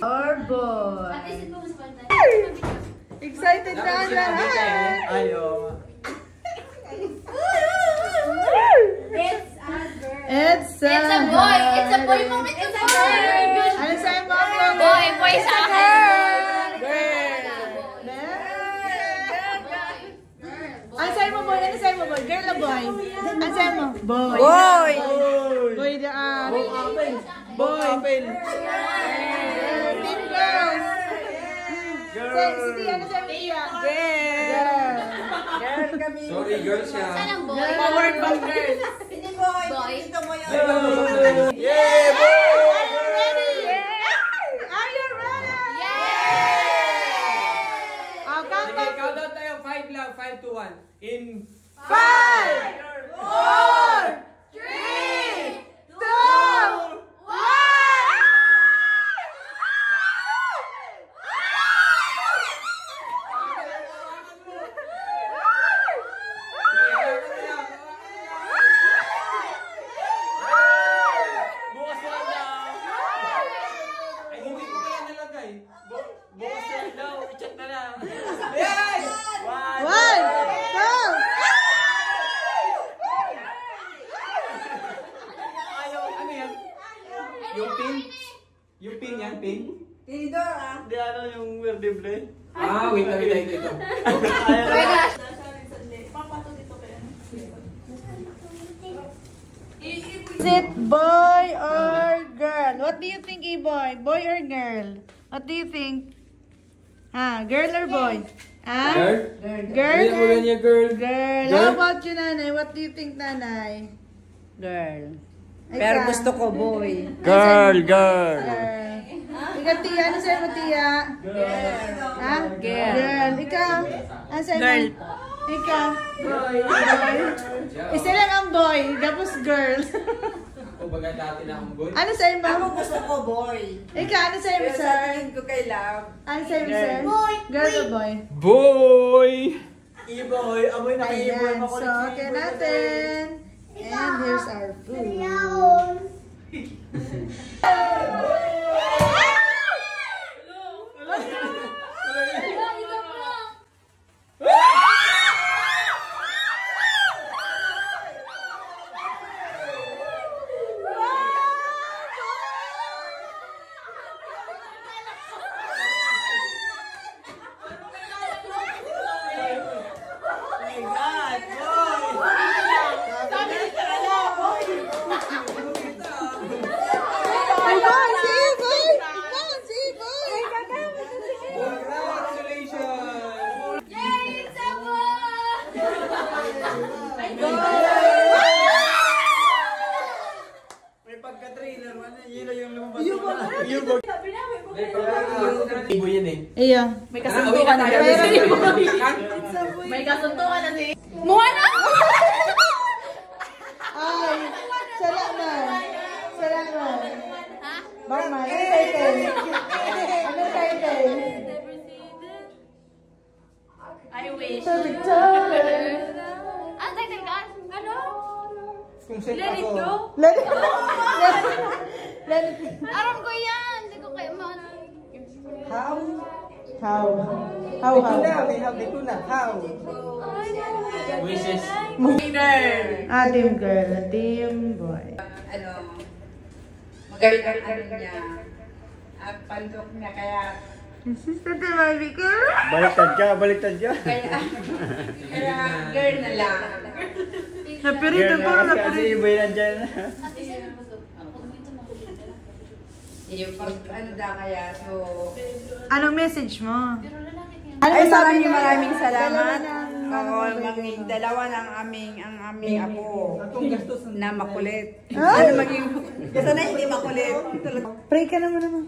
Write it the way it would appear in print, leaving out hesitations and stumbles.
Or boy? Excited na ang lahat! Ayo. It's a boy! It's a boy moment! It's a girl! Ano sa'yo mo? Boy! Boy sa akin! Ano sa'yo mo, boy? Ano sa'yo mo, boy? Girl o boy? Ano sa'yo mo? Boy! Boy! Boy daan! Boy! Team girls! Sexy! Ano sa'yo mo, Tia? Girl! Girl kami. Sorry, girl siya. Saan ang boy? Powered by girls! Hindi boy. Boy? Ito mo yun. Yeah, boy! Are you ready? Are you ready? Yeah! Oh, count Sige, countdown tayo. 5 lang. 5 to 1. In 5, 4, 3, 2, 1! bukas na lang daw. Ay, hindi ko kaya nilagay. Bukas na lang daw. I-chat na lang. Yes! 1, 1, 2! ano yan? Yung pin? Yung pin yan, pin? Tinidor ah! Hindi ano yung vertebrae? Ah, wait lang, ito. Is it boy or girl? What do you think, E-boy? Boy or girl? What do you think? Girl or boy? Girl? Girl? Mo ganyan, girl. Girl. How about you, nanay? What do you think, nanay? Girl. Ikaw? Pero gusto ko boy. Girl. Girl. Ikaw, Tia. Ano sa'yo mo, Tia? Girl. Ha? Girl. Girl. Ikaw? Ano sa'yo mo? Girl. Ikaw? Boy. Isa lang ang boy. Tapos girl. O baga dati na akong boy? Ano sa'yo mo? Ako gusto ko boy. Ikaw, ano sa'yo mo, Pero sa sir? tingin ko kay love. Ano sa'yo mo, sir? Boy. Girl or boy? Boy! E-boy! Amoy na kay E-boy. Ayan. So, okay natin. And here's our food. Congratulations! Yay! It's a boy! May pagka-trailer, ano yun yung lumabas. Yung Ibo yan eh. Iya. May kasuntukan na si May kasuntukan na si Moana! Ay, salamat. Salamat. Ha? Mama, ano title? Ano title? I wish. Victoria. Ang title ka? Ano? Kung saan Let it ako. go? Let it Aram ko yan! Hindi ko kayo man. How? How? May ko na. How? Wishes. Team girl, team boy. Ano, magaling ano niya. At pandok niya kaya Sister de baby girl. Baliktad ka. kaya girl na lang. Napirito ko, napirito. Ibo yan dyan. Yung ano da kaya so Anong message mo? ay sabi maraming niya? salamat. Dalawa Oo, ng- dalawa ng ang aming apo na makulit. Ay! Ano maging sana hindi makulit. Pray ka naman naman.